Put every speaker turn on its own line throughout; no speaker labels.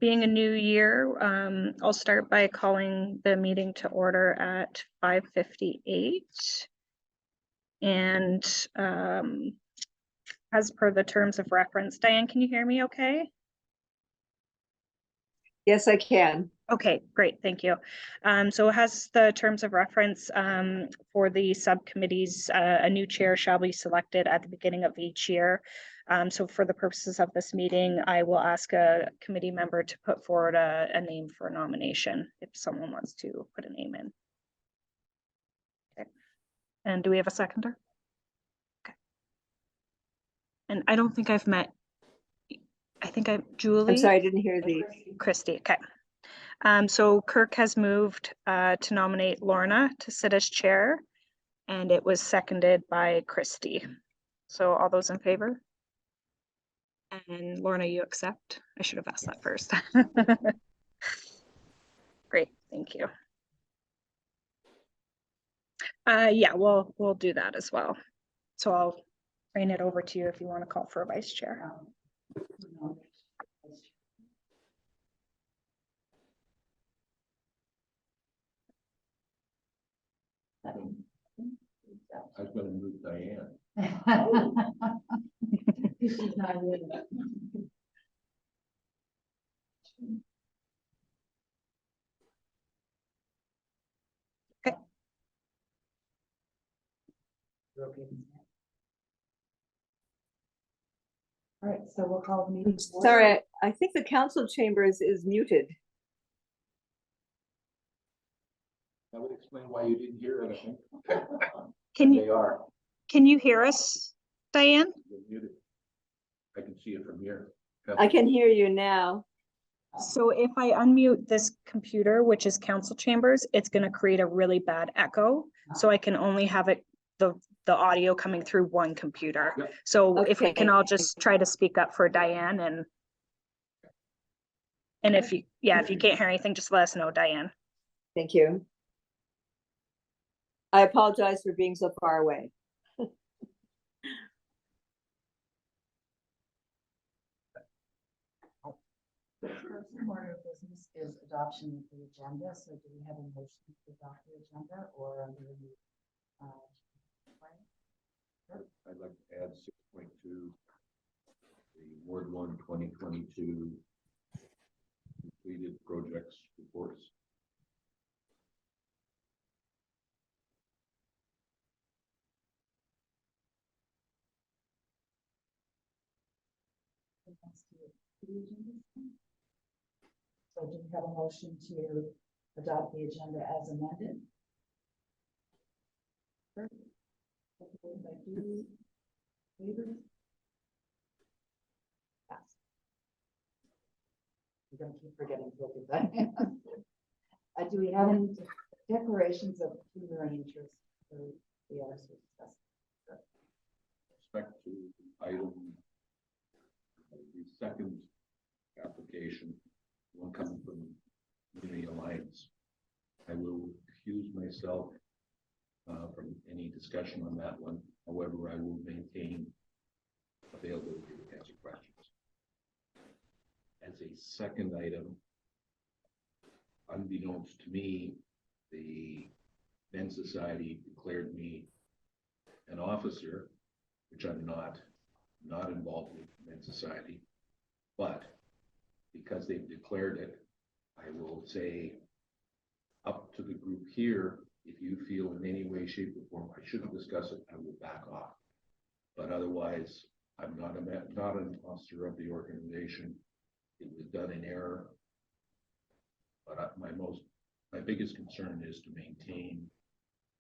being a new year, I'll start by calling the meeting to order at 5:58. And as per the terms of reference, Diane, can you hear me okay?
Yes, I can.
Okay, great, thank you. So it has the terms of reference for the subcommittees. A new chair shall be selected at the beginning of each year. So for the purposes of this meeting, I will ask a committee member to put forward a name for nomination if someone wants to put a name in. Okay. And do we have a seconder? Okay. And I don't think I've met, I think Julie.
I'm sorry, I didn't hear the.
Christy, okay. So Kirk has moved to nominate Lorna to sit as chair, and it was seconded by Christy. So all those in favor? And Lorna, you accept? I should have asked that first. Great, thank you. Yeah, we'll do that as well. So I'll bring it over to you if you want to call for a vice chair.
I was going to move Diane.
She's not here.
Okay.
All right, so we'll call the meeting.
Sorry, I think the council chambers is muted.
That would explain why you didn't hear it, I think.
They are. Can you hear us, Diane?
They're muted. I can see it from here.
I can hear you now.
So if I unmute this computer, which is council chambers, it's going to create a really bad echo. So I can only have it the audio coming through one computer.
Yep.
So if we can
Okay.
all just try to speak up for Diane, and if you can't hear anything, just let us know, Diane.
Thank you. I apologize for being so far away.
The first order of business is adoption of the agenda. So do we have a motion to adopt the agenda or under the
I'd like to add 6.2, the Ward 1 2022 completed projects reports.
So do we have a motion to adopt the agenda as amended? We're going to keep forgetting to look at that. Do we have any declarations of pecuniary interest for the others we discussed?
Respect to item, the second application, one coming from Community Alliance. I will excuse myself from any discussion on that one. However, I will maintain availability to answer questions. As a second item, unbeknownst to me, the Men's Society declared me an officer, which I'm not involved with Men's Society, but because they've declared it, I will say up to the group here, if you feel in any way, shape, or form I shouldn't discuss it, I will back off. But otherwise, I'm not an officer of the organization. It was done in error. But my biggest concern is to maintain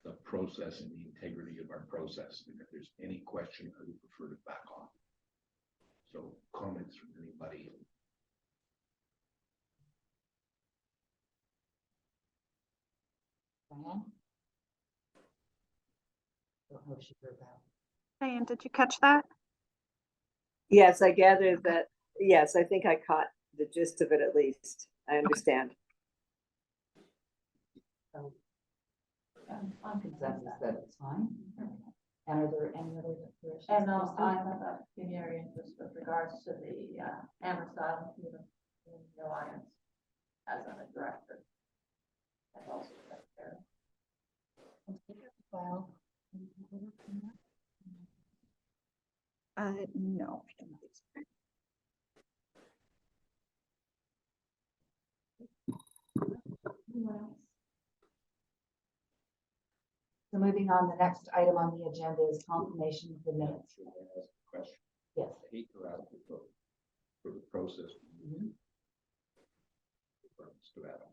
the process and the integrity of our process. And if there's any question, I would prefer to back off. So comments from anybody.
Diane? Don't know if she heard that.
Diane, did you catch that?
Yes, I gathered that. Yes, I think I caught the gist of it at least. I understand.
So, on consensus that it's fine. And are there any other declarations?
And I have a pecuniary interest with regards to the Amherst Island.
in the alliance as a director. That's also right there. Well,
No, I don't think so.
anyone else? So moving on, the next item on the agenda is confirmation of the minutes.
Should I ask a question?
Yes.
I hate to ask you for the process. To Adam.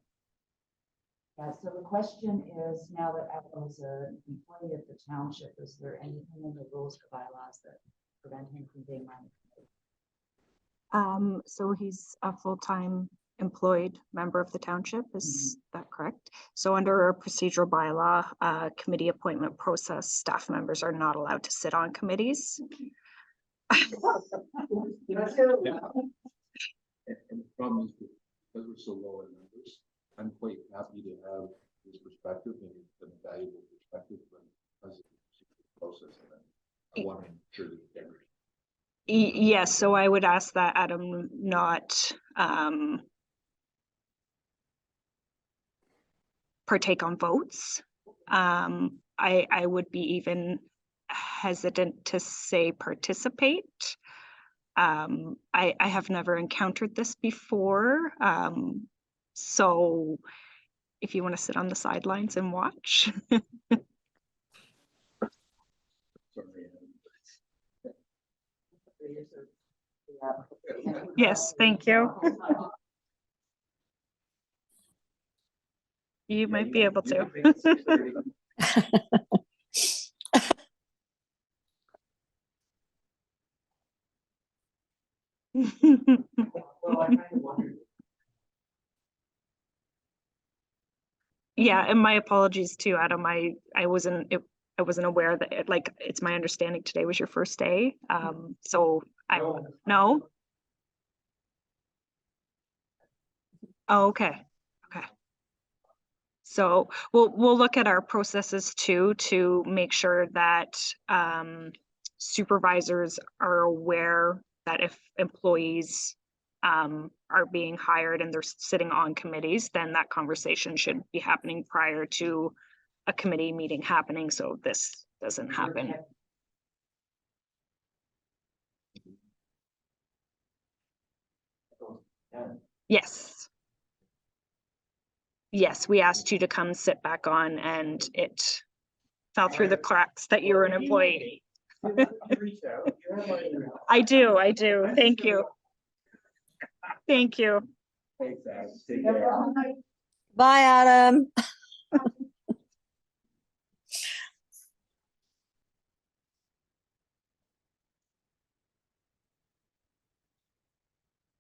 So the question is, now that Adam is an employee of the township, is there anything in the rules or bylaws that prevent him from being on the committee?
So he's a full-time employed member of the township, is that correct? So under our procedural bylaw, committee appointment process, staff members are not allowed to sit on committees.
And the problem is because we're so low in numbers, I'm quite happy to have his perspective, and it's been a valuable perspective, but as a process, and I want to ensure the integrity.
Yes, so I would ask that Adam not partake on votes. I would be even hesitant to say participate. I have never encountered this before. So if you want to sit on the sidelines and watch.
Sorry,
Yes, thank you. You might be able to. Yeah, and my apologies too, Adam. I wasn't aware that it's my understanding today was your first day. So no. Oh, okay. Okay. So we'll look at our processes too to make sure that supervisors are aware that if employees are being hired and they're sitting on committees, then that conversation should be happening prior to a committee meeting happening, so this doesn't happen. Yes. Yes, we asked you to come sit back on and it fell through the cracks that you were an employee. I do. Thank you. Thank you.
Thanks, Adam. Take care.
Bye, Adam.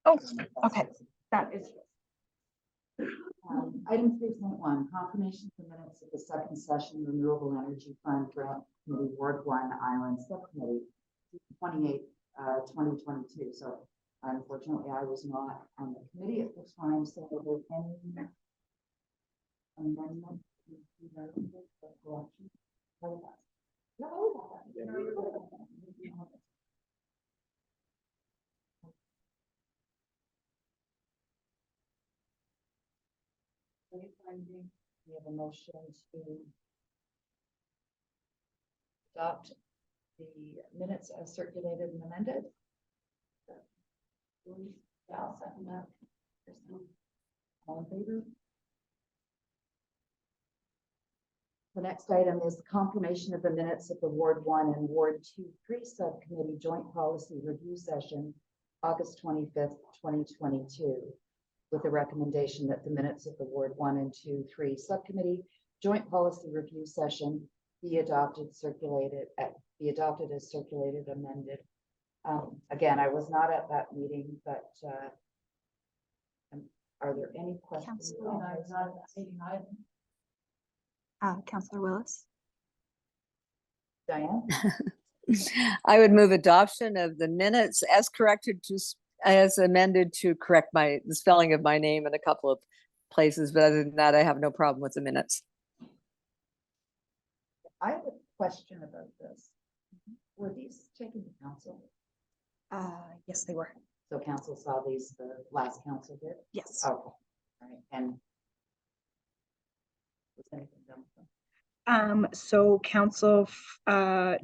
Oh, okay. That is.
Item 3.1, confirmation for minutes of the second session Renewable Energy Fund Grant Committee Ward 1 Island Subcommittee 28, 2022. So unfortunately, I was not on the committee at this time. So are there any amendments to the collection? We have a motion to adopt the minutes as circulated and amended. I'll second that. All in favor? The next item is the confirmation of the minutes of the Ward 1 and Ward 2-3 Subcommittee Joint Policy Review Session, August 25th, 2022. With the recommendation that the minutes of the Ward 1 and 2-3 Subcommittee Joint Policy Review Session be adopted as circulated, amended. Again, I was not at that meeting, but are there any questions?
Councillor Willis.
Diane?
I would move adoption of the minutes as corrected as amended to correct the spelling of my name in a couple of places, but other than that, I have no problem with the minutes.
I have a question about this. Were these taken to council?
Yes, they were.
So council saw these, the last council did?
Yes.
Okay, all right, and was anything done with them?
So council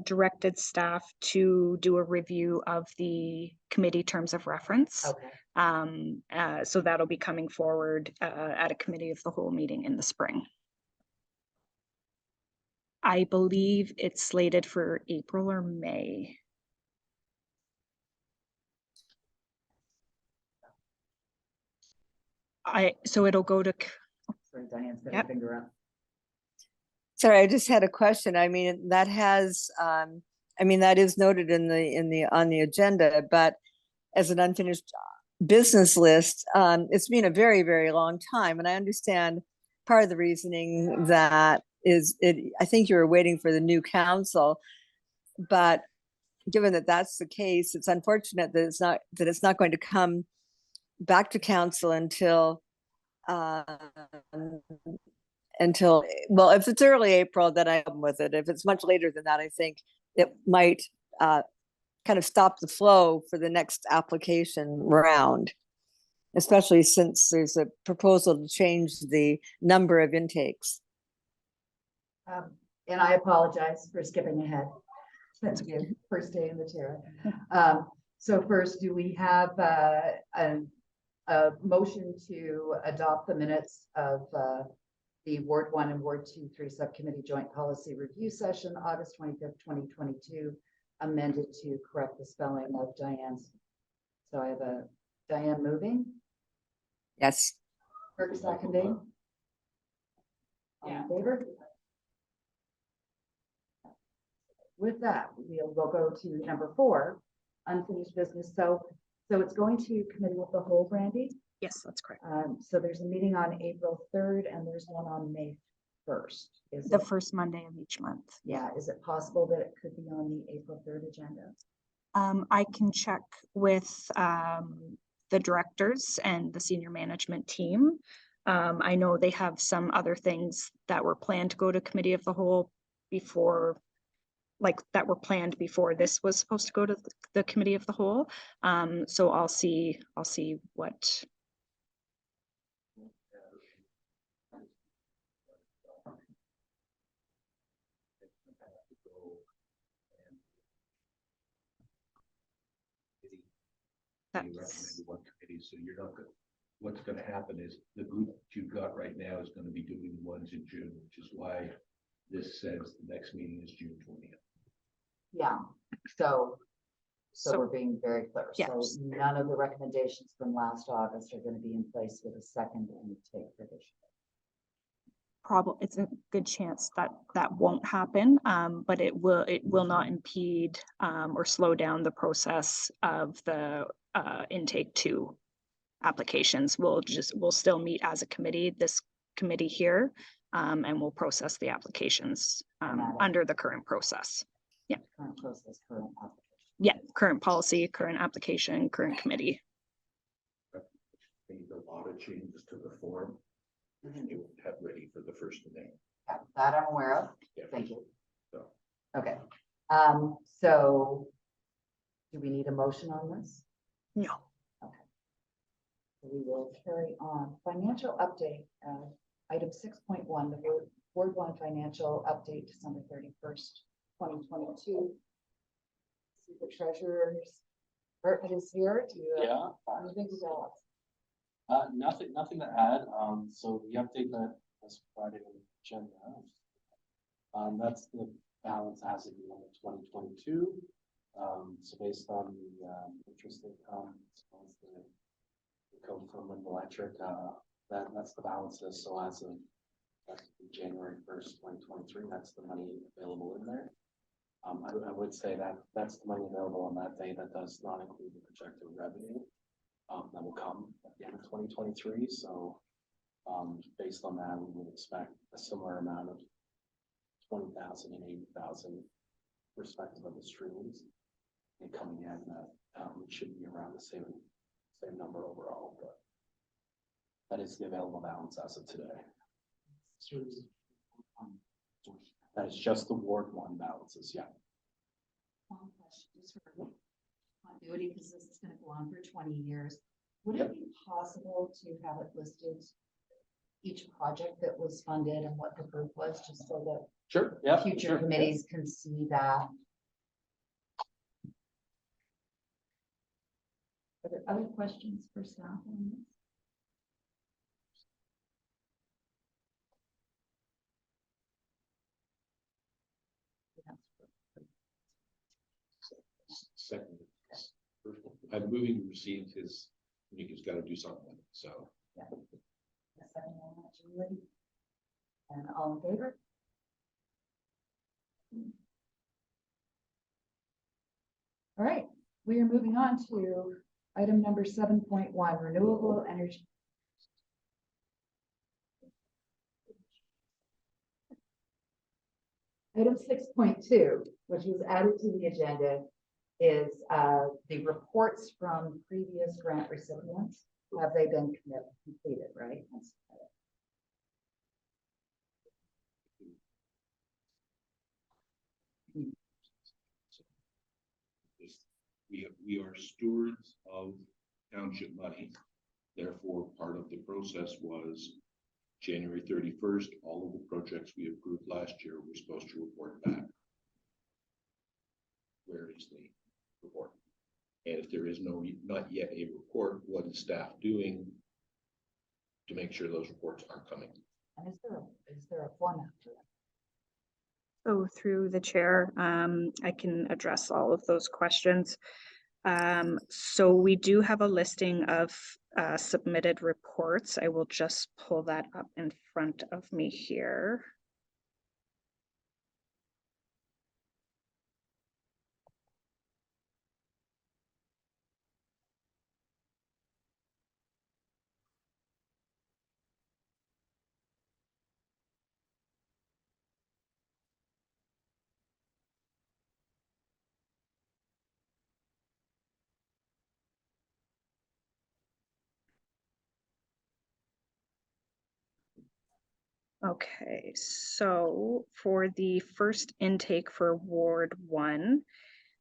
directed staff to do a review of the committee terms of reference.
Okay,
So that'll be coming forward at a committee of the whole meeting in the spring. I believe it's slated for April or May. So it'll go to,
sorry, Diane's got her
Yep.
finger up.
Sorry, I just had a question. I mean, that has, I mean, that is noted on the agenda, but as an unfinished business list, it's been a very, very long time. And I understand part of the reasoning that is I think you were waiting for the new council, but given that that's the case, it's unfortunate that it's not going to come back to council until well, if it's early April, then I'm with it. If it's much later than that, I think it might kind of stop the flow for the next application round, especially since there's a proposal to change the number of intakes.
And I apologize for skipping ahead. Thank you. First day in the chair. So first, do we have a motion to adopt the minutes of the Ward 1 and Ward 2-3 Subcommittee Joint Policy Review Session, August 25th, 2022, amended to correct the spelling of Diane's. So I have a Diane moving,
Yes.
Kirk seconding. All in favor? With that, we'll go to number 4, unfinished business. So it's going to committee of the whole, Brandy.
yes, that's correct.
So there's a meeting on April 3rd and there's one on May 1st. Is
The
it,
first Monday of each month.
yeah, is it possible that it could be on the April 3rd agenda?
I can check with the directors and the senior management team. I know they have some other things that were planned to go to committee of the whole before, like that were planned before this was supposed to go to the committee of the whole. So I'll see what.
You recommended one committee, so you're not good. What's gonna happen is the group that you've got right now is gonna be doing the ones in June, which is why this says the next meeting is June 20th.
Yeah, so
So-
we're being very clear. So
Yes.
none of the recommendations from last August are going to be in place with a second intake provision.
Probably, it's a good chance that that won't happen, but it will not impede or slow down the process of the intake 2 applications. We'll still meet as a committee, this committee here, and we'll process the applications under the current process.
Current process, current application.
Yeah, current policy, current application, current committee.
Made a lot of changes to the form. You have ready for the first of May.
Yeah, that I'm aware of.
Yeah.
Thank you.
So,
Okay. So do we need a motion on this?
No.
We will carry on. Financial update, item 6.1, the Ward 1 financial update, December 31st, 2022. See the treasurer's Bert is here to,
Yeah,
anything to tell us?
nothing to add. So the update that was provided in the agenda. That's the balance as of the end of 2022. So based on the interest income, as well as the income from wind electric, that's the balances. So as of January 1st, 2023, that's the money available in there. I would say that that's the money available on that day. That does not include the projected revenue that will come at the end of 2023. So based on that, we would expect a similar amount of 20,000 and 80,000 respective of the streams. And coming in, it should be around the same number overall, but that is the available balance as of today. That is just the Ward 1 balances, yeah.
continuity, because this is gonna go on for 20 years, would it be possible to have it listed, each project that was funded and what the group was, just so
Sure,
that future committees can see that? Are there other questions for staff on this?
Second, I'm moving to receive his, he's got to do something with it, so.
Yeah. A second on that, Julie? And all in favor? All right, we are moving on to item number 7.1, renewable energy. Item 6.2, which was added to the agenda, is the reports from previous grant recipients. Have they been completed, right?
We are stewards of township money. Therefore, part of the process was January 31st, all of the projects we approved last year were supposed to report back. Where is the report? And if there is not yet a report, what is staff doing to make sure those reports are coming?
And is there a format for that?
So through the chair, I can address all of those questions. So we do have a listing of submitted reports. I will just pull that up in front of me here. Okay, so for the first intake for Ward 1,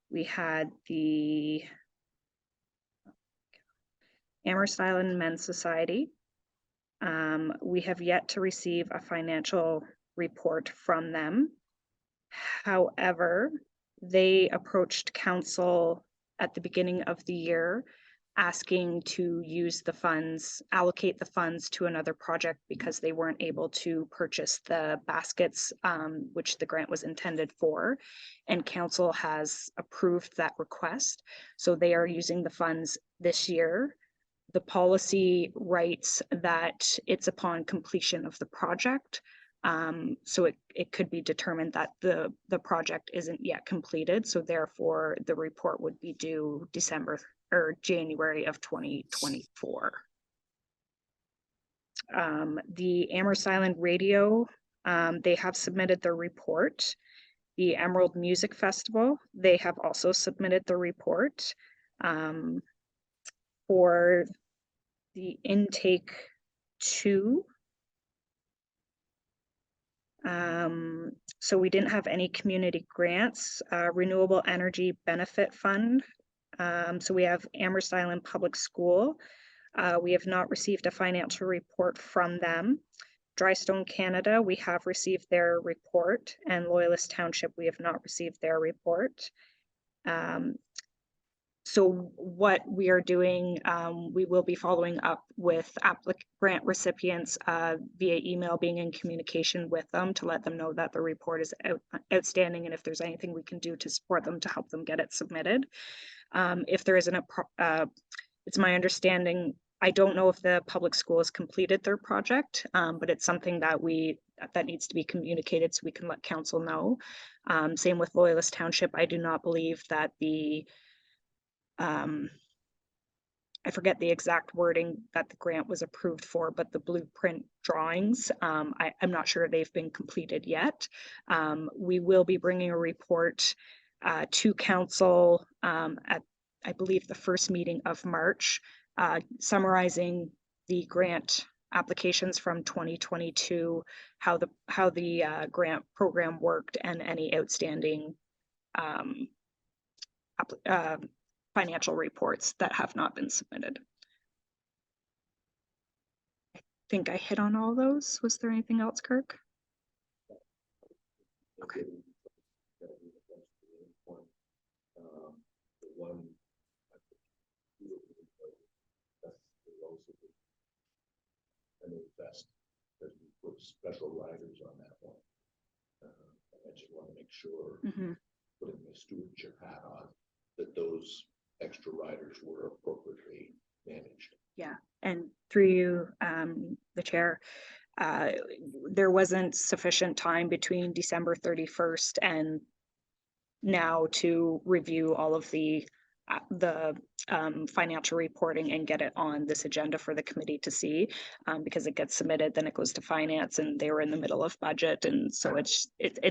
we had the Amherst Island Men's Society. We have yet to receive a financial report from them. However, they approached council at the beginning of the year asking to use the funds, allocate the funds to another project because they weren't able to purchase the baskets, which the grant was intended for. And council has approved that request. So they are using the funds this year. The policy writes that it's upon completion of the project. So it could be determined that the project isn't yet completed. So therefore the report would be due December or January of 2024. The Amherst Island Radio, they have submitted their report. The Emerald Music Festival, they have also submitted the report. For the intake 2, so we didn't have any community grants. Renewable Energy Benefit Fund. So we have Amherst Island Public School. We have not received a financial report from them. Drystone Canada, we have received their report, and Loyalist Township, we have not received their report. So what we are doing, we will be following up with grant recipients via email, being in communication with them to let them know that the report is outstanding and if there's anything we can do to support them to help them get it submitted. If there isn't it's my understanding, I don't know if the public school has completed their project, but it's something that that needs to be communicated so we can let council know. Same with Loyalist Township. I do not believe that I forget the exact wording that the grant was approved for, but the blueprint drawings, I'm not sure they've been completed yet. We will be bringing a report to council at, I believe, the first meeting of March, summarizing the grant applications from 2022, how the grant program worked, and any outstanding financial reports that have not been submitted. I think I hit on all those. Was there anything else, Kirk? Okay.
The one. And invest, because we put special riders on that one. I just want to make sure, putting the stewardship hat on, that those extra riders were appropriately managed.
Yeah, and through you, the chair, there wasn't sufficient time between December 31st and now to review all of the financial reporting and get it on this agenda for the committee to see, because it gets submitted, then it goes to finance, and they were in the middle of budget, and so it's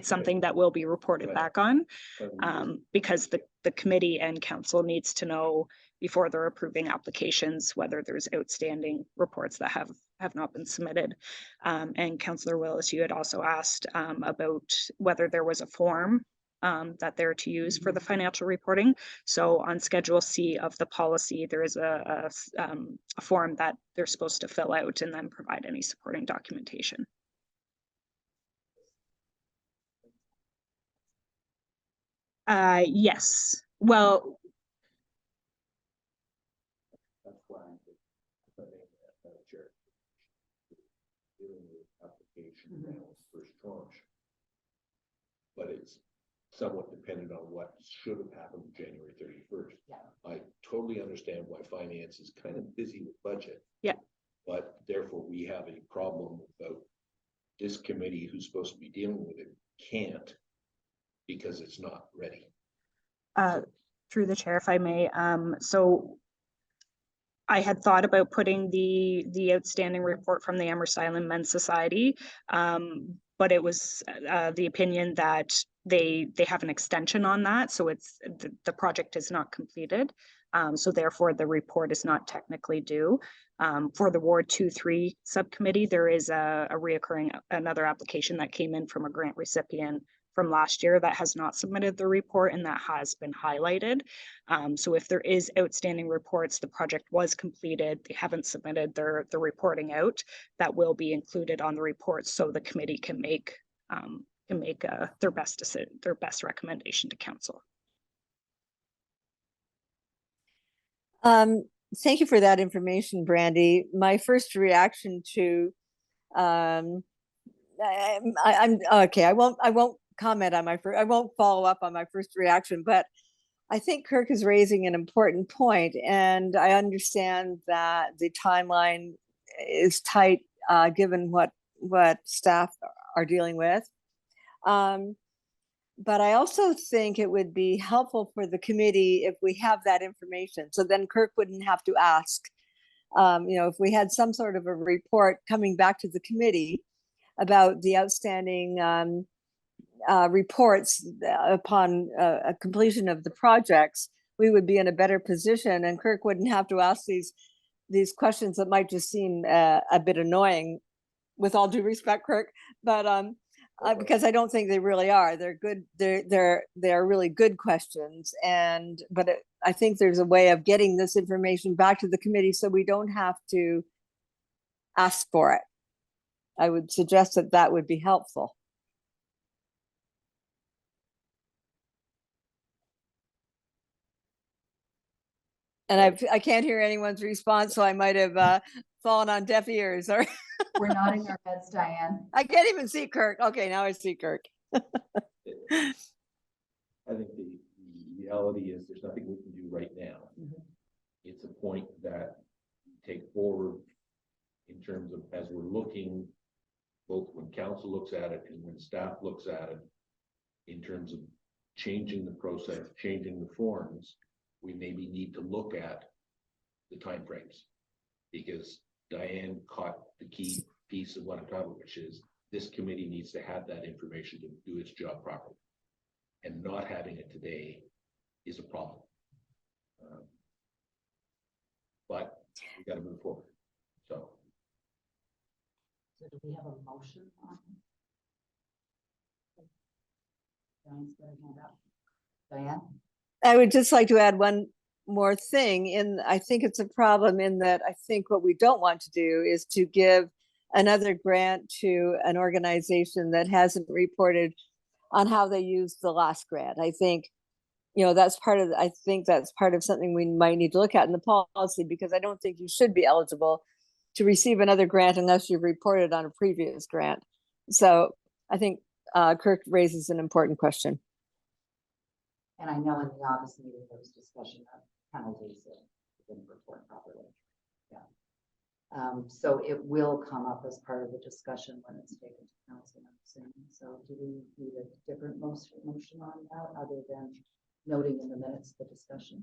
something that will be reported back on, because the committee and council needs to know before they're approving applications whether there's outstanding reports that have not been submitted. And Councillor Willis, you had also asked about whether there was a form that they're to use for the financial reporting. So on Schedule C of the policy, there is a form that they're supposed to fill out and then provide any supporting documentation. Yes. Well,
That's why I'm chair. Dealing with application now is first tranche. But it's somewhat dependent on what should have happened January 31st.
Yeah.
I totally understand why finance is kind of busy with budget.
Yeah.
But therefore we have a problem about this committee who's supposed to be dealing with it can't, because it's not ready.
through the chair, if I may, so I had thought about putting the outstanding report from the Amherst Island Men's Society, but it was the opinion that they have an extension on that, so it's the project is not completed, so therefore the report is not technically due. For the Ward 2-3 subcommittee, there is a reoccurring another application that came in from a grant recipient from last year that has not submitted the report, and that has been highlighted. So if there is outstanding reports, the project was completed, they haven't submitted their reporting out, that will be included on the report, so the committee can make their best recommendation to council.
Thank you for that information, Brandy. My first reaction to I'm okay. I won't comment on I won't follow up on my first reaction, but I think Kirk is raising an important point, and I understand that the timeline is tight, given what staff are dealing with. But I also think it would be helpful for the committee if we have that information, so then Kirk wouldn't have to ask. If we had some sort of a report coming back to the committee about the outstanding reports upon a completion of the projects, we would be in a better position, and Kirk wouldn't have to ask these questions that might just seem a bit annoying, with all due respect, Kirk, but because I don't think they really are. They're good. They're really good questions, but I think there's a way of getting this information back to the committee so we don't have to ask for it. I would suggest that would be helpful. And I can't hear anyone's response, so I might have fallen on deaf ears. Or
We're nodding our heads, Diane.
I can't even see Kirk. Okay, now I see Kirk.
I think the reality is there's nothing we can do right now. It's a point that we take forward in terms of, as we're looking, both when council looks at it and when staff looks at it, in terms of changing the process, changing the forms, we maybe need to look at the timeframes, because Diane caught the key piece of what I'm talking about, which is this committee needs to have that information to do its job properly, and not having it today is a problem. But we got to move forward. So
do we have a motion on? Diane's got her hand up. Diane?
I would just like to add one more thing in, I think it's a problem in that I think what we don't want to do is to give another grant to an organization that hasn't reported on how they used the last grant. I think, that's part of, I think that's part of something we might need to look at in the policy, because I don't think you should be eligible to receive another grant unless you've reported on a previous grant. So I think Kirk raises an important question.
And I know in the August meeting, there was discussion of penalties that didn't report properly. Yeah. So it will come up as part of the discussion when it's taken to council. I'm assuming. So do we need a different motion on that other than noting in the minutes the discussion?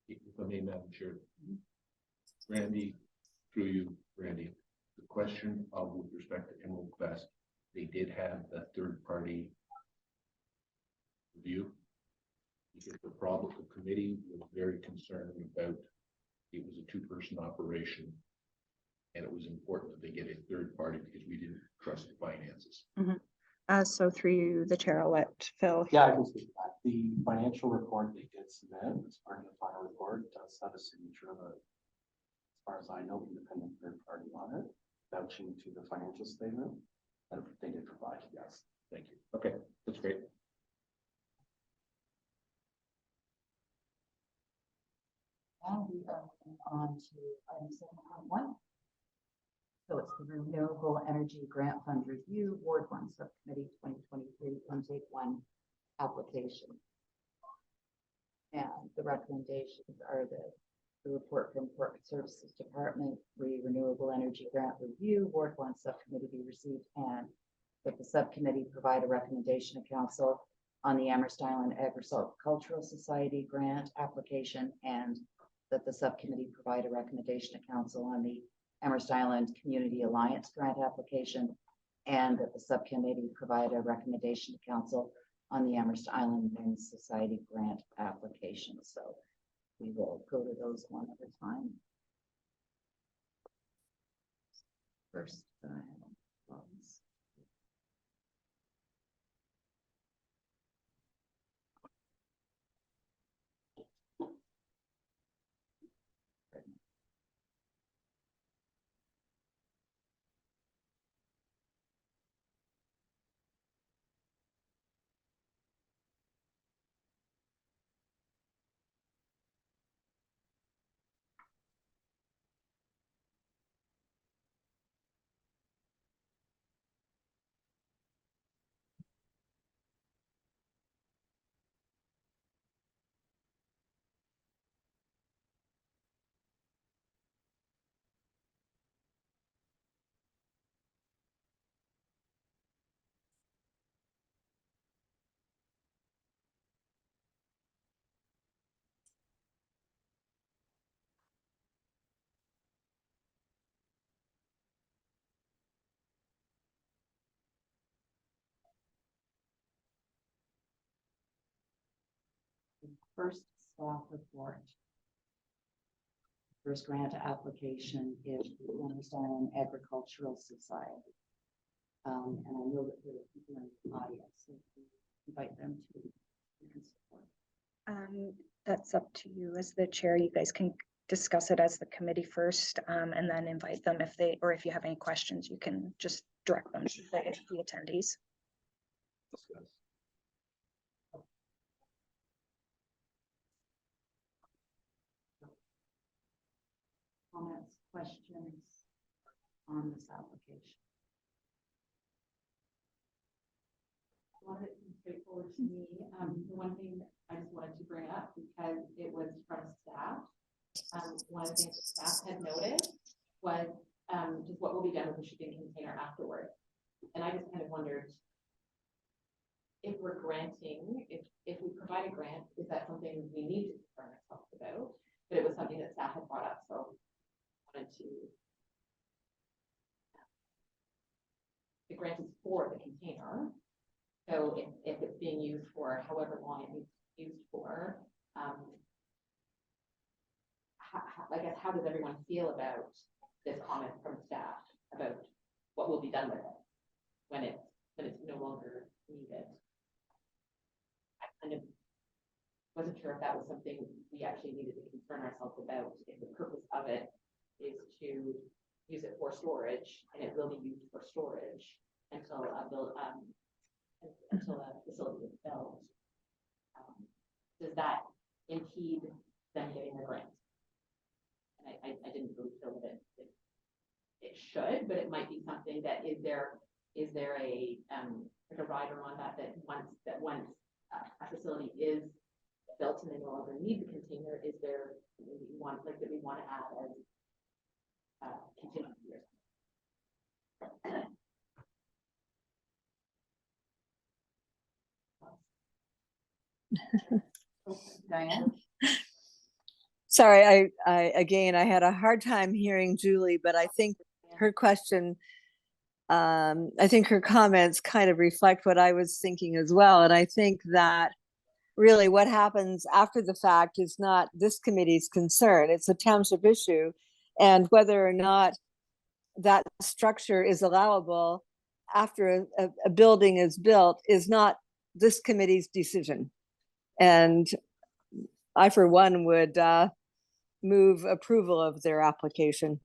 If I may, Madam Chair. Randy, through you, Randy, the question of with respect to Emerald Quest, they did have that third party review. Because the problem, the committee was very concerned about, it was a two-person operation. And it was important that they get a third party because we didn't trust the finances.
So through the chair, I'll let Phil.
Yeah, I can speak to that. The financial report they did submit as part of the final report does have a signature of a, as far as I know, independent third party on it, vouching to the financial statement that they did provide. Yes.
Thank you. Okay, that's great.
Now we are moving on to item 7.1. So it's the Renewable Energy Grant Fund Review, Ward 1 Subcommittee 2023 Intake 1 application. And the recommendations are that the report from Corporate Services Department, Renewable Energy Grant Review, Ward 1 Subcommittee be received, and that the subcommittee provide a recommendation to council on the Amherst Island Agricultural Society grant application, and that the subcommittee provide a recommendation to council on the Amherst Island Community Alliance grant application, and that the subcommittee provide a recommendation to council on the Amherst Island Men's Society grant application. So we will go to those one at a time. First, first staff report. First grant application is the Amherst Island Agricultural Society. And I know that there are people in the audience, so we invite them to support.
That's up to you as the chair. You guys can discuss it as the committee first, and then invite them if they, or if you have any questions, you can just direct them to the attendees.
Comments, questions on this application?
A lot of it seems straightforward to me. The one thing I just wanted to bring up, because it was from staff, one of the things that staff had noted was just what will be done with the shipping container afterwards. And I just kind of wondered if we're granting, if we provide a grant, is that something we need to concern ourselves about? But it was something that staff had brought up, so I wanted to. The grant is for the container. So if it's being used for however long it needs to be used for, I guess, how does everyone feel about this comment from staff about what will be done with it when it's no longer needed? kind of wasn't sure if that was something we actually needed to concern ourselves about, if the purpose of it is to use it for storage, and it will be used for storage until until a facility is built. Does that impede them getting the grant? And I didn't really feel that it should, but it might be something that is there a like a rider on that once a facility is built and they no longer need the container, is there one like that we want to add as contingency or something?
Diane?
Sorry, again, I had a hard time hearing Julie, but I think her question, I think her comments kind of reflect what I was thinking as well. And I think that really what happens after the fact is not this committee's concern. It's a township issue. And whether or not that structure is allowable after a building is built is not this committee's decision. And I, for one, would move approval of their application.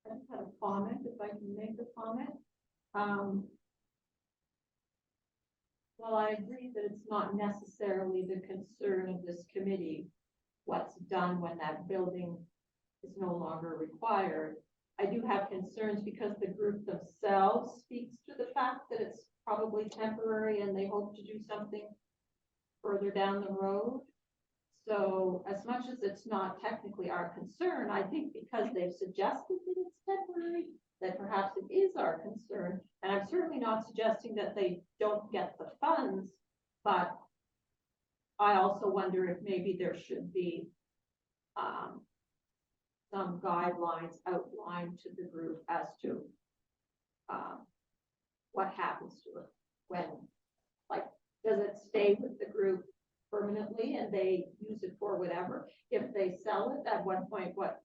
I just had a comment, if I can make a comment. Well, I agree that it's not necessarily the concern of this committee, what's done when that building is no longer required. I do have concerns because the group themselves speaks to the fact that it's probably temporary and they hope to do something further down the road. So as much as it's not technically our concern, I think because they've suggested that it's temporary, that perhaps it is our concern. And I'm certainly not suggesting that they don't get the funds, but I also wonder if maybe there should be some guidelines outlined to the group as to what happens to it when, like, does it stay with the group permanently and they use it for whatever? If they sell it, at one point, what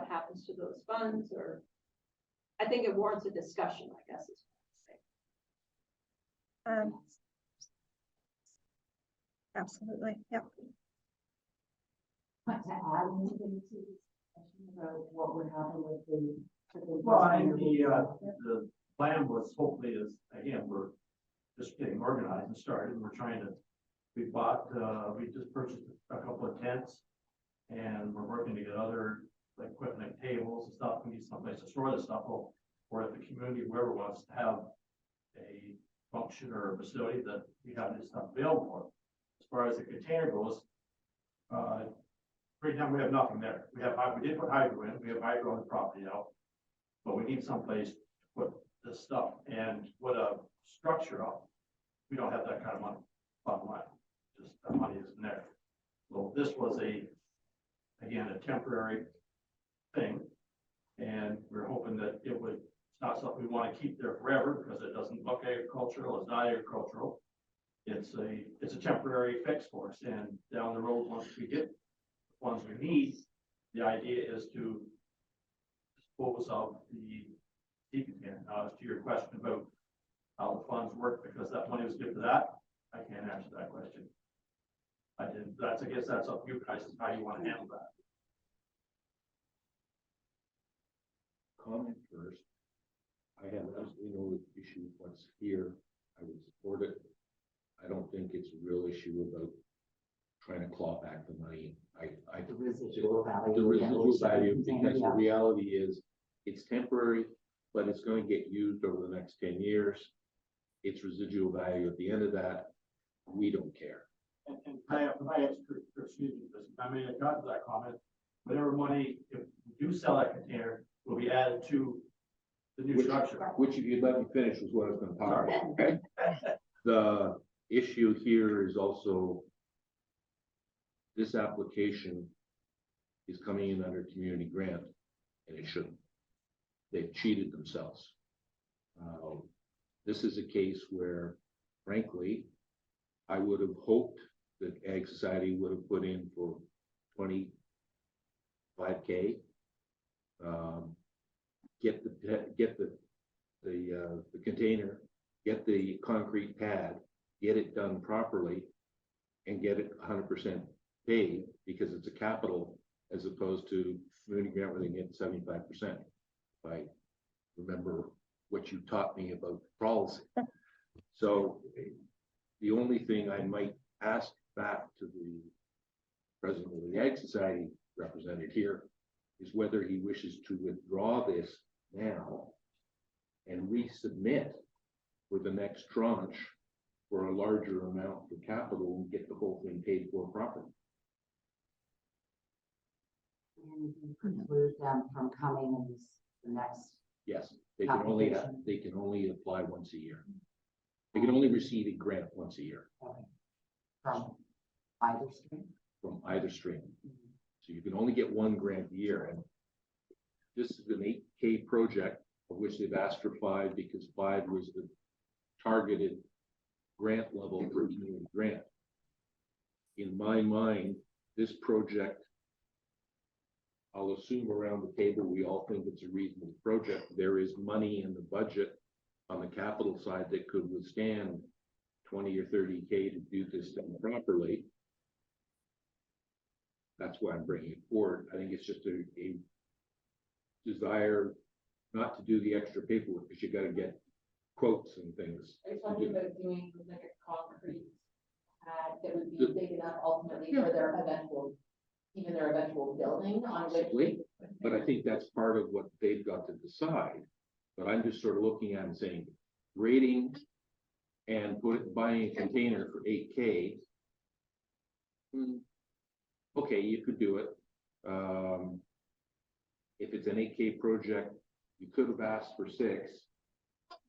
happens to those funds? Or I think it warrants a discussion, I guess is what I'm saying.
Absolutely, yep.
Want to add anything to this discussion about what would happen with the?
Well, I think the plan was hopefully is, again, we're just getting organized and started, and we're trying to, we just purchased a couple of tents, and we're working to get other like equipment, like tables and stuff. We need someplace to store this stuff, or if the community, whoever wants to have a function or a facility that we have this stuff available for. As far as the container goes, right now we have nothing there. We did put hydro in, we have hydro on the property now, but we need someplace to put this stuff and put a structure up. We don't have that kind of money, bottom line, just the money isn't there. So this was again, a temporary thing, and we're hoping that it's not something we want to keep there forever because it doesn't look agricultural, it's not agricultural. It's a temporary fix for us, and down the road, once we get the ones we need, the idea is to dispose of the sea container. Now, as to your question about how the funds work, because that money was given to that, I can't answer that question. I guess that's up to you guys, how you want to handle that.
Comment first. I have absolutely no issue with what's here. I would support it. I don't think it's a real issue about trying to claw back the money.
The residual value.
The residual value, because the reality is it's temporary, but it's going to get used over the next 10 years. It's residual value at the end of that. We don't care.
And excuse me, I may have gotten to that comment. Whatever money, if we do sell that container, will be added to the new structure.
Which, if you'd let me finish, was what I was going to talk about. The issue here is also this application is coming in under community grant, and it shouldn't. They've cheated themselves. This is a case where, frankly, I would have hoped that Ag Society would have put in for 20, 5K. Get the container, get the concrete pad, get it done properly, and get it 100% paid, because it's a capital as opposed to community grant where they get 75%. If I remember what you taught me about policy. So the only thing I might ask back to the president of the Ag Society represented here is whether he wishes to withdraw this now and resubmit for the next tranche for a larger amount for capital and get the whole thing paid for properly.
And you preclude them from coming in the next,
Yes, they can only apply once a year. They can only receive a grant once a year
from either stream.
from either stream. So you can only get one grant a year, and this is an 8K project of which they've asked for 5 because 5 was the targeted grant level for community grant. In my mind, this project, I'll assume around the table, we all think it's a reasonable project. There is money in the budget on the capital side that could withstand 20 or 30K to do this thing properly. That's why I'm bringing it forward. I think it's just a desire not to do the extra paperwork, because you got to get quotes and things.
Are you talking about doing like a concrete pad that would be big enough ultimately for their eventual, even their eventual building on which?
Possibly, but I think that's part of what they've got to decide. But I'm just sort of looking at and saying, rating and buying a container for 8K. Okay, you could do it. If it's an 8K project, you could have asked for 6.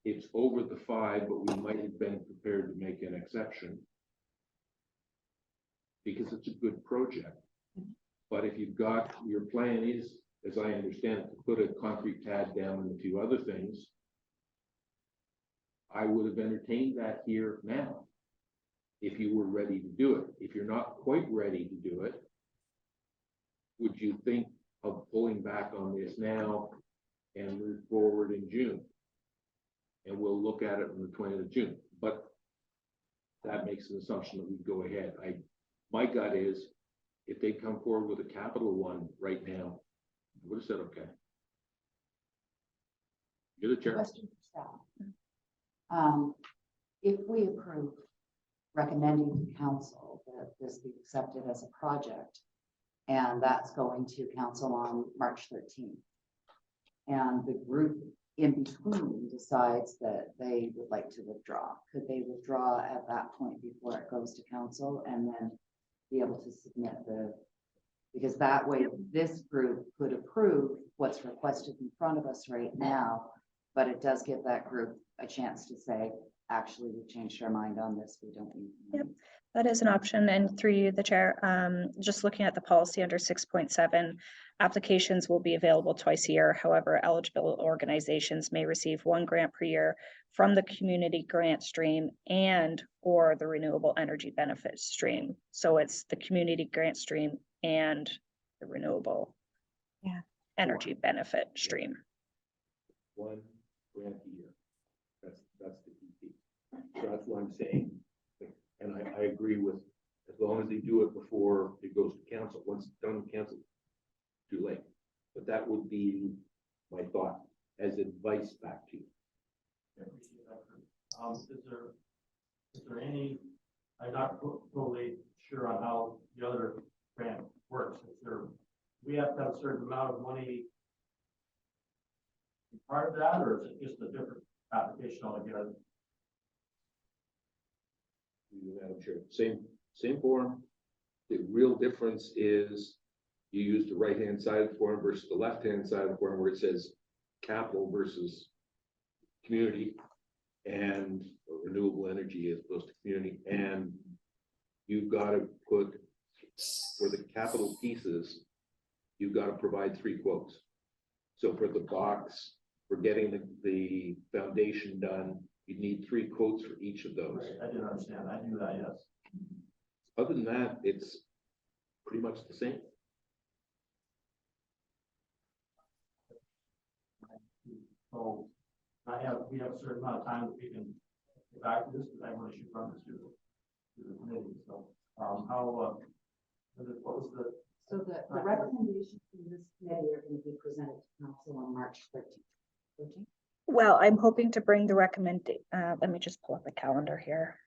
It's over the 5, but we might have been prepared to make an exception because it's a good project. But if you've got, your plan is, as I understand it, to put a concrete pad down and a few other things, I would have entertained that here now if you were ready to do it. If you're not quite ready to do it, would you think of pulling back on this now and move forward in June? And we'll look at it on the 20th of June. But that makes an assumption that we go ahead. My gut is, if they come forward with a capital one right now, I would have said, okay. You're the chair.
Question for staff. If we approve recommending to council that this be accepted as a project, and that's going to council on March 13th, and the group in between decides that they would like to withdraw, could they withdraw at that point before it goes to council and then be able to submit because that way this group could approve what's requested in front of us right now, but it does give that group a chance to say, actually, we've changed our mind on this, we don't need.
Yep. That is an option, and through you, the chair, just looking at the policy under 6.7, applications will be available twice a year. However, eligible organizations may receive 1 grant per year from the community grant stream and or the renewable energy benefit stream. So it's the community grant stream and the renewable energy benefit stream.
1 grant a year. That's the key piece. So that's what I'm saying. And I agree with, as long as they do it before it goes to council. Once it's done with council, too late. But that would be my thought as advice back to you.
Is there any, I'm not totally sure on how the other grant works. We have to have a certain amount of money part of that, or is it just a different application altogether?
Madam Chair, same form. The real difference is you use the right-hand side of the form versus the left-hand side of the form where it says capital versus community and renewable energy as opposed to community. And you've got to put, for the capital pieces, you've got to provide 3 quotes. So for the box, for getting the foundation done, you need 3 quotes for each of those.
Right, I didn't understand. I knew that, yes.
Other than that, it's pretty much the same.
So we have a certain amount of time that we can get back to this, because I really should run this to the committee, so, what was the,
So the recommendations from this committee are going to be presented to council on March 13th.
Well, I'm hoping to bring the let me just pull up the calendar here.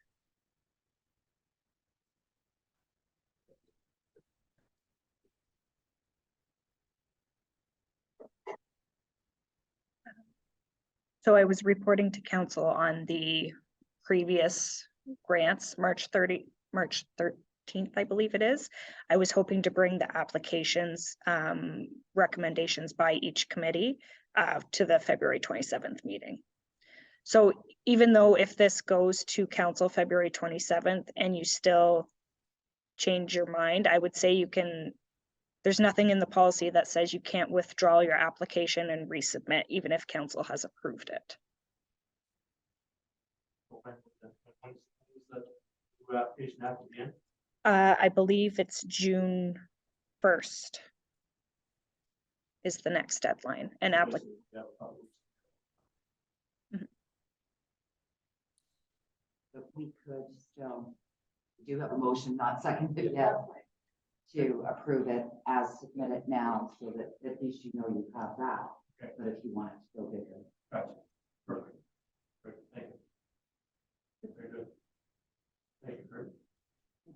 So I was reporting to council on the previous grants, March 13th, I believe it is. I was hoping to bring the applications, recommendations by each committee to the February 27th meeting. So even though if this goes to council February 27th and you still change your mind, I would say you can, there's nothing in the policy that says you can't withdraw your application and resubmit, even if council has approved it.
when's the new application have to be in?
I believe it's June 1st is the next deadline. An application.
Yeah, probably.
If we could still do have a motion, not seconded yet, to approve it as submitted now, so that at least you know you have that.
Okay.
But if you want it to go bigger.
Gotcha. Perfect. Great, thank you. Very good. Thank you, Kurt.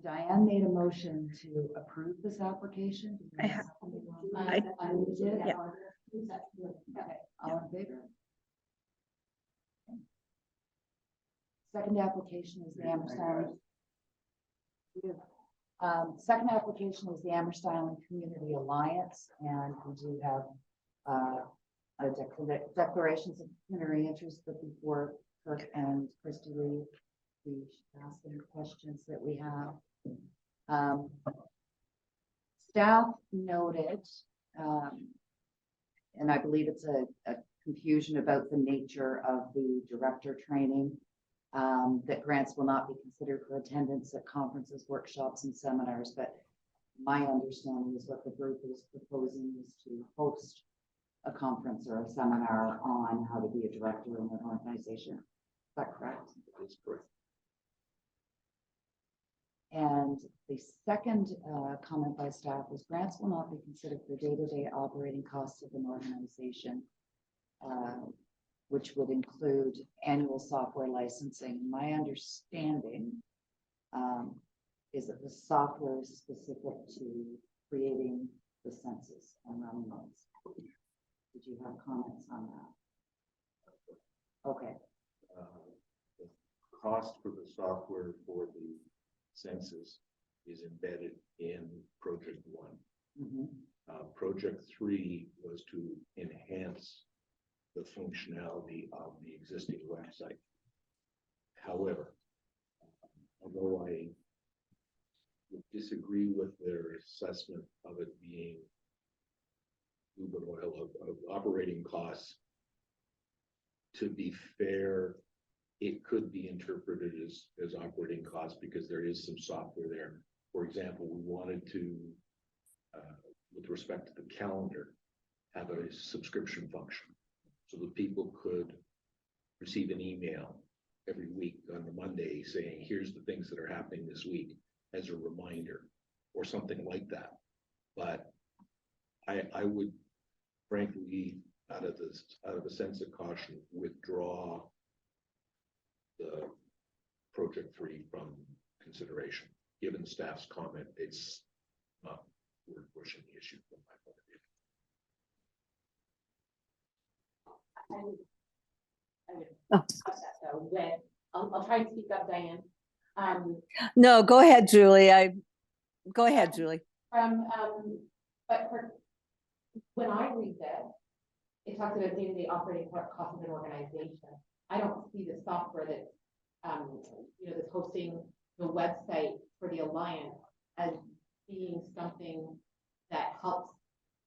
Diane made a motion to approve this application.
I have-
I did.
Yeah.
Okay, all in favor? Second application is the Amherst Island. Second application is the Amherst Island Community Alliance, and we do have a declarations of community interest, but before Kirk and Christy leave, we should ask any questions that we have. Staff noted, and I believe it's a confusion about the nature of the director training, that grants will not be considered for attendance at conferences, workshops, and seminars, but my understanding is what the group is proposing is to host a conference or a seminar on how to be a director in an organization. Is that correct?
That's correct.
And the second comment by staff was grants will not be considered for day-to-day operating costs of an organization, which would include annual software licensing. My understanding is that the software is specific to creating the census and running those. Did you have comments on that? Okay.
The cost for the software for the census is embedded in project 1.
Mhm.
Project 3 was to enhance the functionality of the existing website. However, although I would disagree with their assessment of it being Uber oil of operating costs, to be fair, it could be interpreted as operating costs because there is some software there. For example, we wanted to, with respect to the calendar, have a subscription function so that people could receive an email every week on the Monday saying, here's the things that are happening this week as a reminder or something like that. But I would frankly, out of a sense of caution, withdraw the project 3 from consideration. Given staff's comment, it's not worth pushing the issue from my point of view.
I'll try and speak up, Diane.
No, go ahead, Julie. Go ahead, Julie.
But when I read this, it talks about day-to-day operating costs of an organization. I don't see the software that, that's hosting the website for the Alliance as being something that helps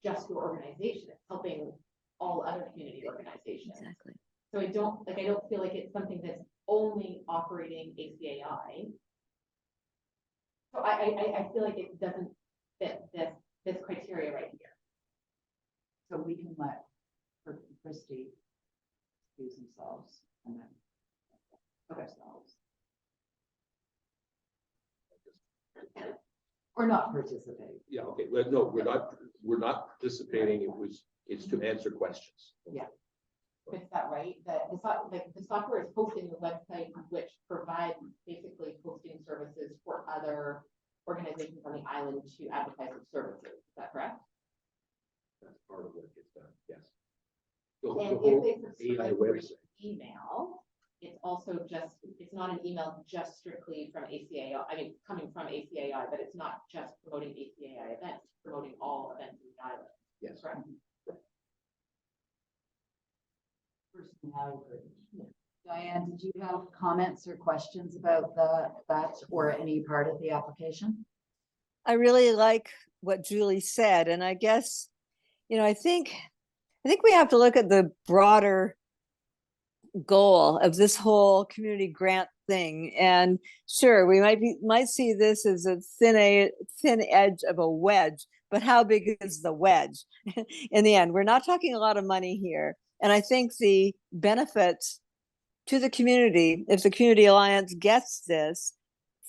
just your organization. It's helping all other community organizations.
Exactly.
So I don't feel like it's something that's only operating ACAI. So I feel like it doesn't fit this criteria right here.
So we can let Christy excuse themselves and then ourselves. Or not participate.
Yeah, okay, well, no, we're not participating, it's to answer questions.
Is that right? The software is hosting the website which provides basically hosting services for other organizations on the island to advertise their services. Is that correct?
That's part of what gets done, yes.
And
The whole
if they
AI
subscribe to
website.
email, it's also just, it's not an email just strictly from ACAI, I mean, coming from ACAI, but it's not just promoting ACAI events, it's promoting all events in the island.
Yes.
Correct?
Diane, did you have comments or questions about that or any part of the application?
I really like what Julie said, and I guess, I think we have to look at the broader goal of this whole community grant thing. And sure, we might see this as a thin edge of a wedge, but how big is the wedge? In the end, we're not talking a lot of money here. And I think the benefits to the community, if the Community Alliance gets this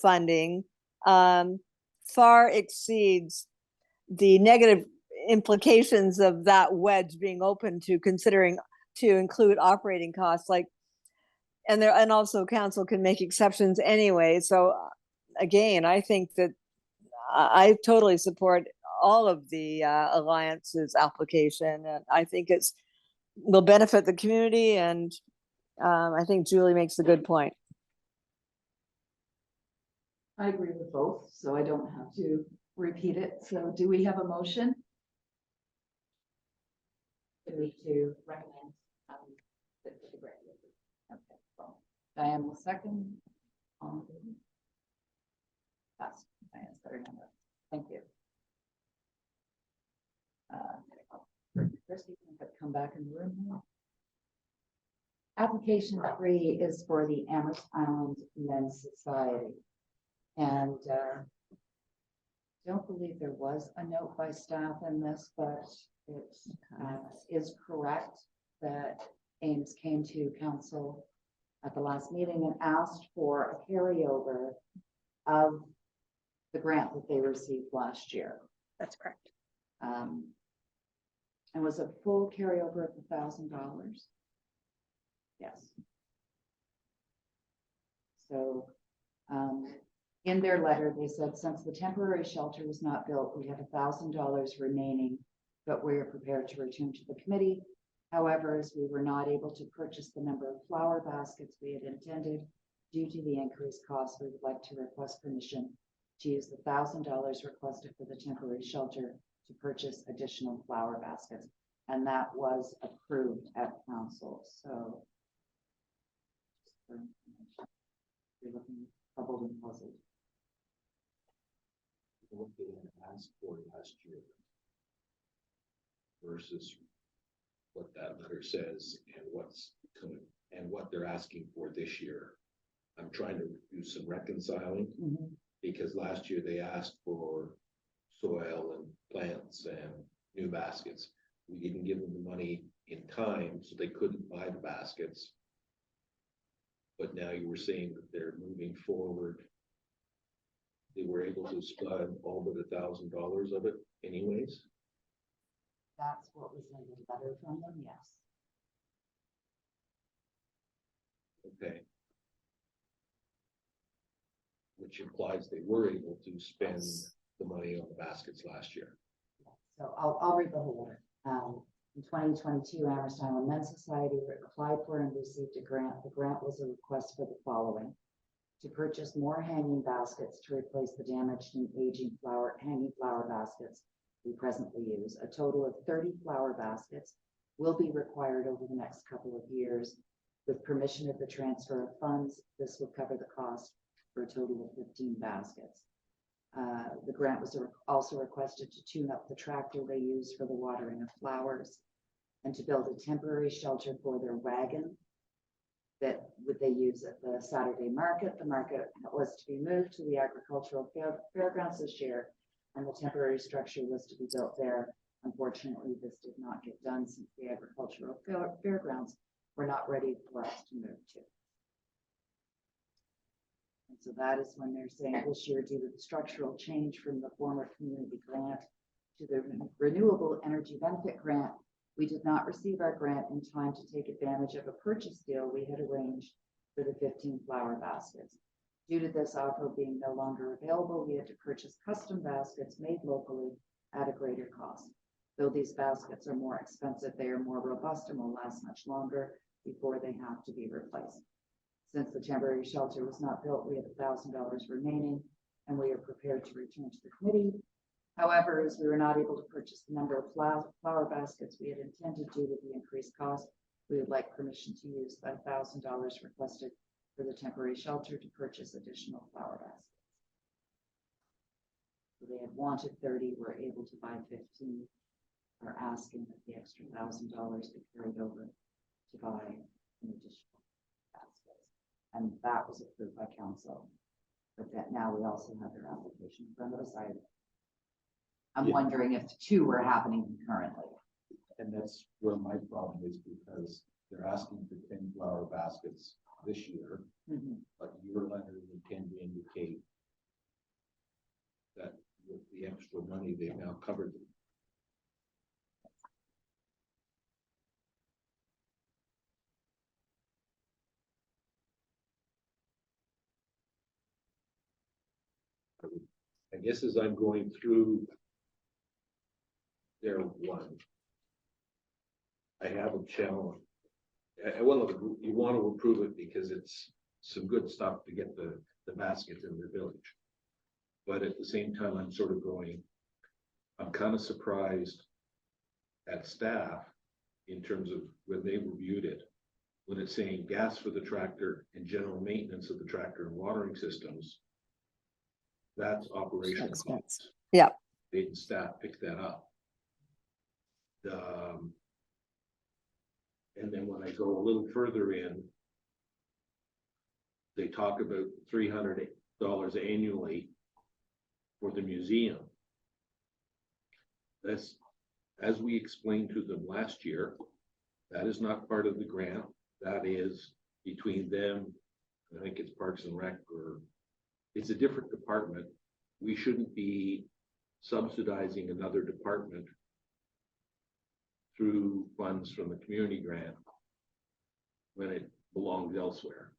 funding, far exceeds the negative implications of that wedge being open to considering to include operating costs, and also council can make exceptions anyway. So again, I think that I totally support all of the Alliance's application, and I think will benefit the community, and I think Julie makes a good point.
I agree with both, so I don't have to repeat it. So do we have a motion?
To recommend, the grant.
Okay, well, Diane will second. That's Diane's better number. Thank you. Christy, you can come back in the room now. Application 3 is for the Amherst Island Men's Society. And don't believe there was a note by staff in this, but it is correct that Ames came to council at the last meeting and asked for a carryover of the grant that they received last year.
That's correct.
And was a full carryover of $1,000. Yes. So in their letter, they said, since the temporary shelter was not built, we have $1,000 remaining, but we are prepared to return to the committee. However, as we were not able to purchase the number of flower baskets we had intended due to the increased cost, we would like to request permission to use the $1,000 requested for the temporary shelter to purchase additional flower baskets. And that was approved at council. So you're looking troubled and puzzled.
What they had asked for last year versus what that letter says and what they're asking for this year. I'm trying to do some reconciling because last year they asked for soil and plants and new baskets. We didn't give them the money in time, so they couldn't buy the baskets. But now you were saying that they're moving forward. They were able to spend all but $1,000 of it anyways.
That's what was in the letter from them, yes.
Okay. Which implies they were able to spend the money on the baskets last year.
So I'll read the whole letter. In 2022, Amherst Island Men's Society applied for and received a grant. The grant was a request for the following: to purchase more hanging baskets to replace the damaged and aging hanging flower baskets we presently use. A total of 30 flower baskets will be required over the next couple of years. With permission of the transfer of funds, this will cover the cost for a total of 15 baskets. The grant was also requested to tune up the tractor they use for the watering of flowers and to build a temporary shelter for their wagon that would they use at the Saturday market. The market was to be moved to the agricultural fairgrounds this year, and the temporary structure was to be built there. Unfortunately, this did not get done since the agricultural fairgrounds were not ready for us to move to. And so that is when they're saying this year, due to the structural change from the former community grant to the Renewable Energy Benefit Grant, we did not receive our grant in time to take advantage of a purchase deal we had arranged for the 15 flower baskets. Due to this offer being no longer available, we had to purchase custom baskets made locally at a greater cost. Though these baskets are more expensive, they are more robust and will last much longer before they have to be replaced. Since the temporary shelter was not built, we have $1,000 remaining, and we are prepared to return to the committee. However, as we were not able to purchase the number of flower baskets we had intended due to the increased cost, we would like permission to use that $1,000 requested for the temporary shelter to purchase additional flower baskets. So they had wanted 30, we're able to buy 15. Are asking that the extra $1,000 be carried over to buy an additional baskets. And that was approved by council. But that now we also have their application in front of us. I'm
Yeah.
wondering if the two were happening concurrently.
And that's where my problem is, because they're asking for 10 flower baskets this year, but your letter of intent to indicate that with the extra money, they've now covered them. I guess as I'm going through their one, I have a challenge. You want to approve it because it's some good stuff to get the baskets in the village. But at the same time, I'm sort of going, I'm kind of surprised at staff in terms of when they reviewed it, when it's saying gas for the tractor and general maintenance of the tractor and watering systems. That's operational
Expense.
costs.
Yeah.
They and staff pick that up. And then when I go a little further in, they talk about $300 annually for the museum. That's, as we explained to them last year, that is not part of the grant. That is between them. I think it's Parks and Rec, or it's a different department. We shouldn't be subsidizing another department through funds from the community grant when it belongs elsewhere.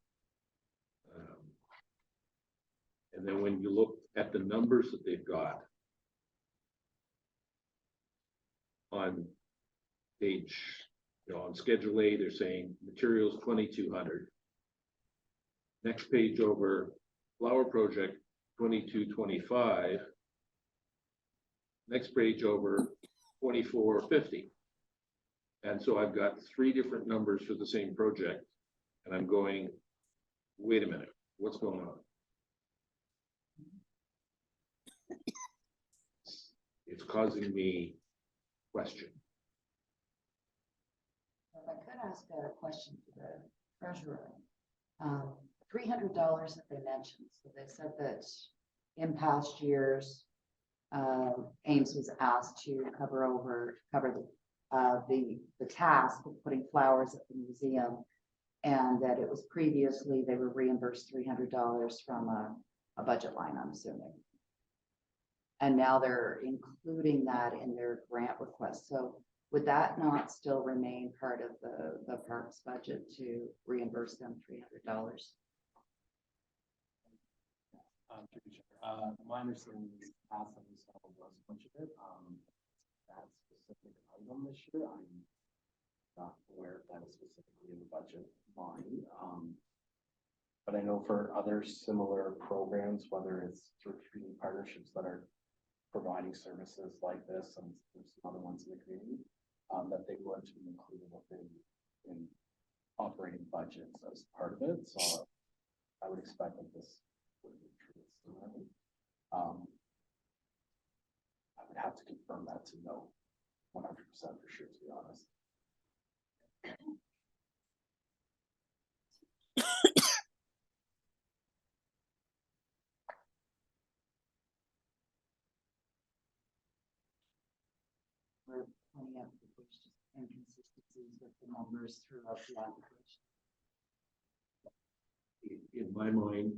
And then when you look at the numbers that they've got on page, on Schedule A, they're saying materials 2,200. Next page over, flower project 2225. Next page over, 2450. And so I've got three different numbers for the same project, and I'm going, wait a minute, what's going on? It's causing me question.
If I could ask a question to the treasurer, $300 that they mentioned. So they said that in past years, Ames was asked to cover the task of putting flowers at the museum, and that it was previously they were reimbursed $300 from a budget line, I'm assuming. And now they're including that in their grant request. So would that not still remain part of the parks budget to reimburse them $300?
My understanding is past that was budgeted, that specific item this year, I'm not aware if that is specifically in the budget line. But I know for other similar programs, whether it's through community partnerships that are providing services like this, and there's some other ones in the community, that they would be included within in operating budgets as part of it. So I would expect that this would be treated similarly. I would have to confirm that to know 100% for sure, to be honest.
We're pointing out the page just inconsistencies with the numbers throughout the application.
In my mind,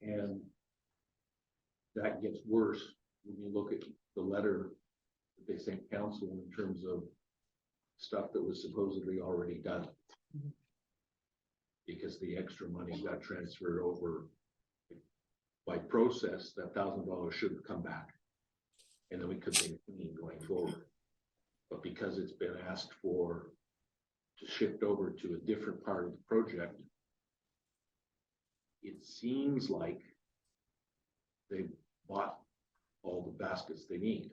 and that gets worse when you look at the letter that they sent council in terms of stuff that was supposedly already done. Because the extra money got transferred over by process, that $1,000 should have come back. And then we could make it clean going forward. But because it's been asked for to shift over to a different part of the project, it seems like they bought all the baskets they need.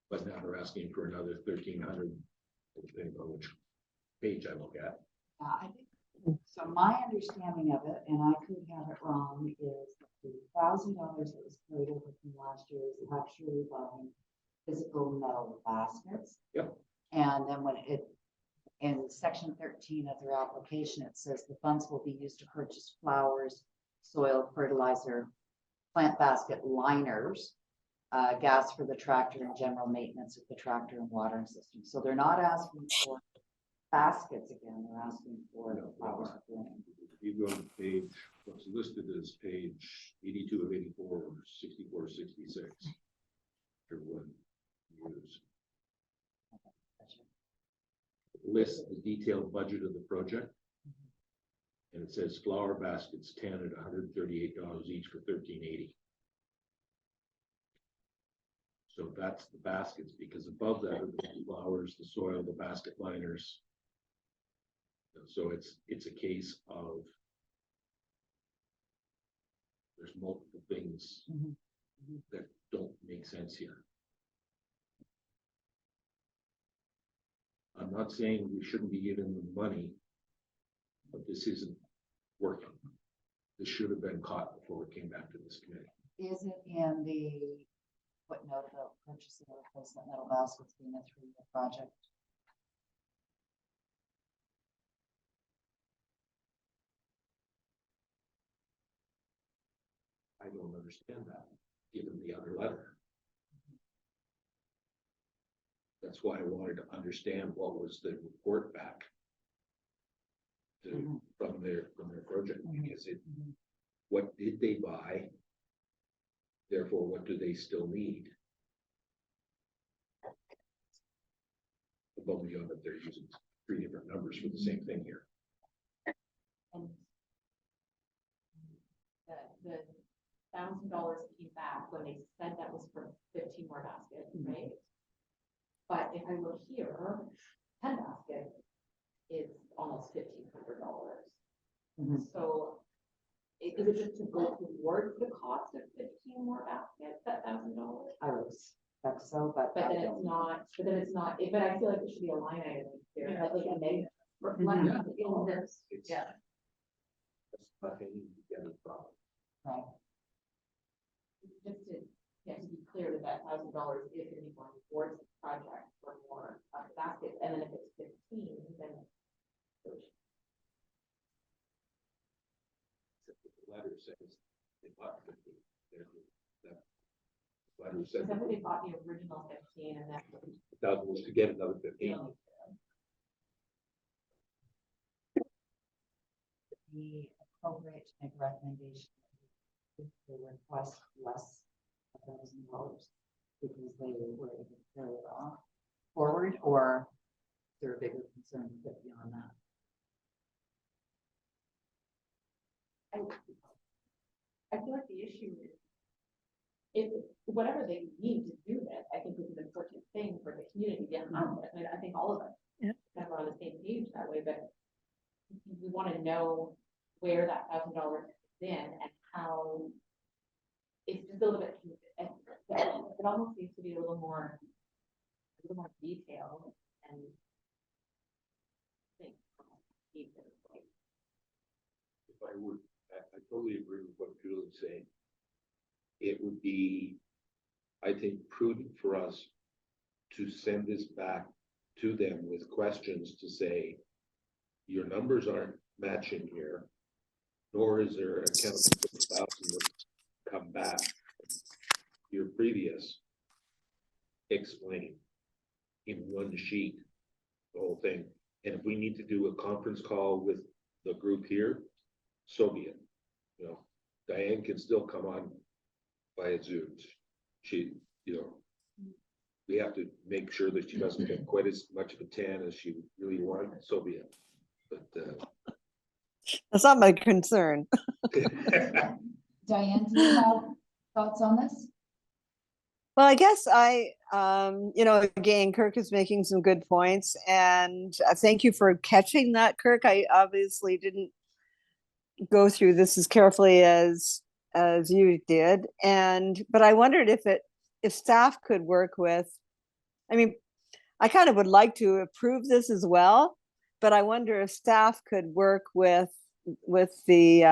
But now they're asking for another 1,300, depending on which page I look at.
I think, so my understanding of it, and I could have it wrong, is the $1,000 that was carried over from last year is actually buying physical metal baskets.
Yep.
And then when in section 13 of their application, it says the funds will be used to purchase flowers, soil, fertilizer, plant basket liners, gas for the tractor and general maintenance of the tractor and watering system. So they're not asking for baskets again, they're asking for the flowers.
You go to page, what's listed as page 82 of 84 or 64, 66. Everyone use. Lists the detailed budget of the project. And it says flower baskets 10 at $138 each for $13.80. So that's the baskets, because above that are the flowers, the soil, the basket liners. So it's a case of there's multiple things that don't make sense here. I'm not saying we shouldn't be giving them money, but this isn't working. This should have been caught before it came back to this committee.
Is it in the footnote about purchasing or replacement metal baskets being a 3-year project?
I don't understand that, given the other letter. That's why I wanted to understand what was the report back to, from their project, because what did they buy? Therefore, what do they still need? Above and beyond that, they're using 3 different numbers for the same thing here.
And the $1,000 came back when they said that was for 15 more baskets, right? But if I look here, 10 baskets is almost $1,500. So is it just to go towards the cost of 15 more baskets, that $1,000?
I would expect so, but
But
I
then
don't
it's
know.
not, but I feel like it should be a line item here, like a negative. Reflecting in this,
It's-
yeah.
That's not any together problem.
Right.
Just to, yeah, to be clear that that $1,000 is gonna be going towards the project for more baskets, and then if it's 15, then.
The letter says they bought 15. That letter said
Except they bought the original 15 and then.
that was to get another 15.
Be appropriate to make a recommendation if they request less than $1,000 because they were able to carry it off forward, or is there a bigger concern beyond that?
I feel like the issue is, if whatever they need to do this, I think is an important thing for the community behind it. I mean, I think all of us kind of are on the same page that way, but we want to know where that $1,000 is in and how it's just a little bit, it almost needs to be a little more detailed and think.
If I would, I totally agree with what Julie's saying. It would be, I think, prudent for us to send this back to them with questions to say, your numbers aren't matching here, nor is there accounting for the 1,000 that's come back. Your previous explain
in one sheet, the whole thing. And if we need to do a conference call with the group here, so be it. You know, Diane can still come on via Zoom. She, you know, we have to make sure that she doesn't get quite as much of a tan as she really wants, so be it. But
That's not my concern.
Diane, do you have thoughts on this?
Well, I guess you know, again, Kirk is making some good points, and thank you for catching that, Kirk. I obviously didn't go through this as carefully as you did, but I wondered if staff could work with. I mean, I kind of would like to approve this as well, but I wonder if staff could work with the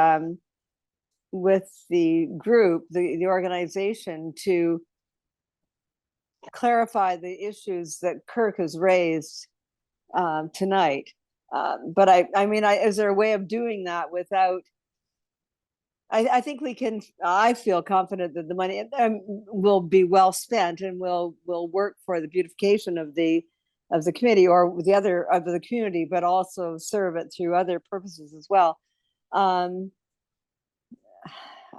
group, the organization, to clarify the issues that Kirk has raised tonight. But I mean, is there a way of doing that without? I think we can. I feel confident that the money will be well spent and will work for the beautification of the committee or the other of the community, but also serve it through other purposes as well.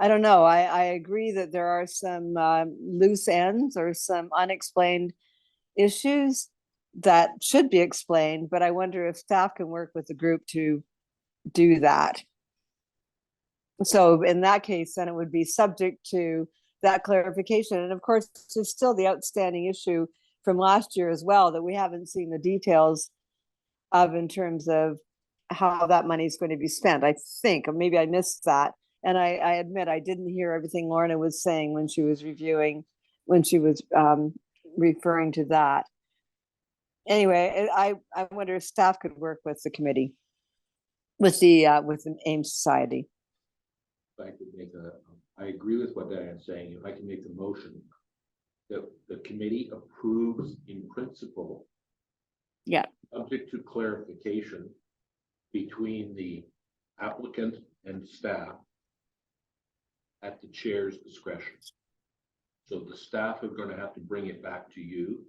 I don't know. I agree that there are some loose ends or some unexplained issues that should be explained, but I wonder if staff can work with the group to do that. So in that case, then it would be subject to that clarification. And of course, there's still the outstanding issue from last year as well that we haven't seen the details of in terms of how that money is going to be spent. I think, or maybe I missed that. And I admit I didn't hear everything Lorna was saying when she was reviewing, when she was referring to that. Anyway, I wonder if staff could work with the committee, with the AIM Society.
If I could make I agree with what Diane's saying. If I can make the motion that the committee approves in principle.
Yeah.
Subject to clarification between the applicant and staff at the chair's discretion. So the staff are going to have to bring it back to you,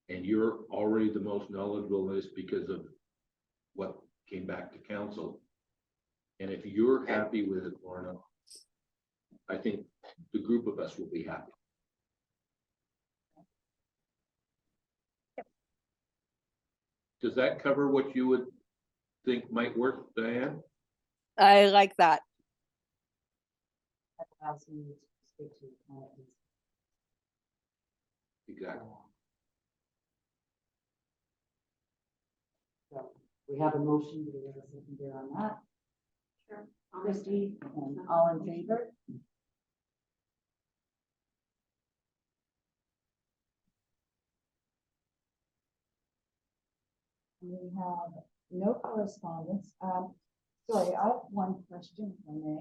and you're already the most knowledgeable in this because of what came back to council. And if you're happy with it, Lorna, I think the group of us will be happy. Does that cover what you would think might work, Diane?
I like that.
Exactly.
So we have a motion. Do we have a second there on that?
Sure.
Christie, and all in favor? We have no correspondence. Sorry, I have one question, if I may.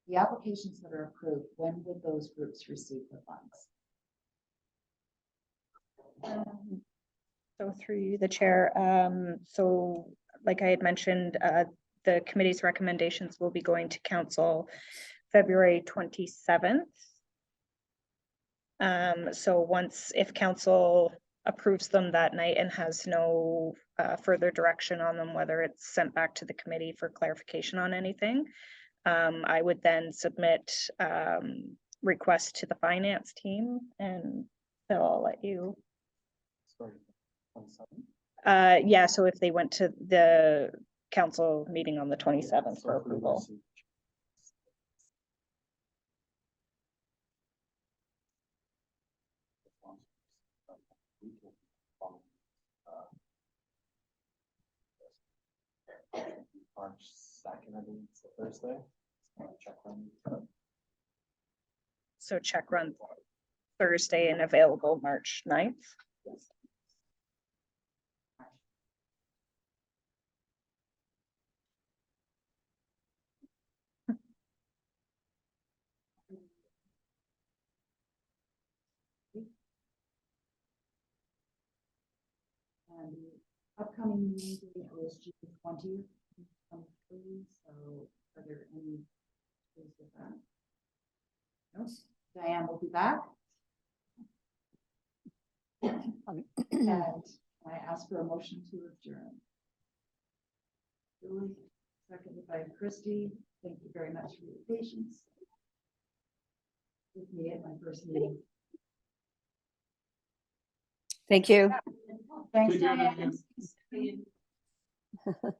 The applications that are approved, when would those groups receive the funds?
So through the chair, so like I had mentioned, the committee's recommendations will be going to council February 27th. So if council approves them that night and has no further direction on them, whether it's sent back to the committee for clarification on anything, I would then submit requests to the finance team, and so I'll let you.
Sorry, 27.
Yeah, so if they went to the council meeting on the 27th for approval.
March 2nd, I think it's the Thursday. Check run.
So check run Thursday and available March 9th.
Yes.
And the upcoming meeting is June 20th, 2023. So are there any issues with that? No. Diane will be back. And I ask for a motion to adjourn. Julie, seconded by Christie. Thank you very much for your patience with me at my first meeting.
Thank you.
Thanks,
Thank you.
Diane.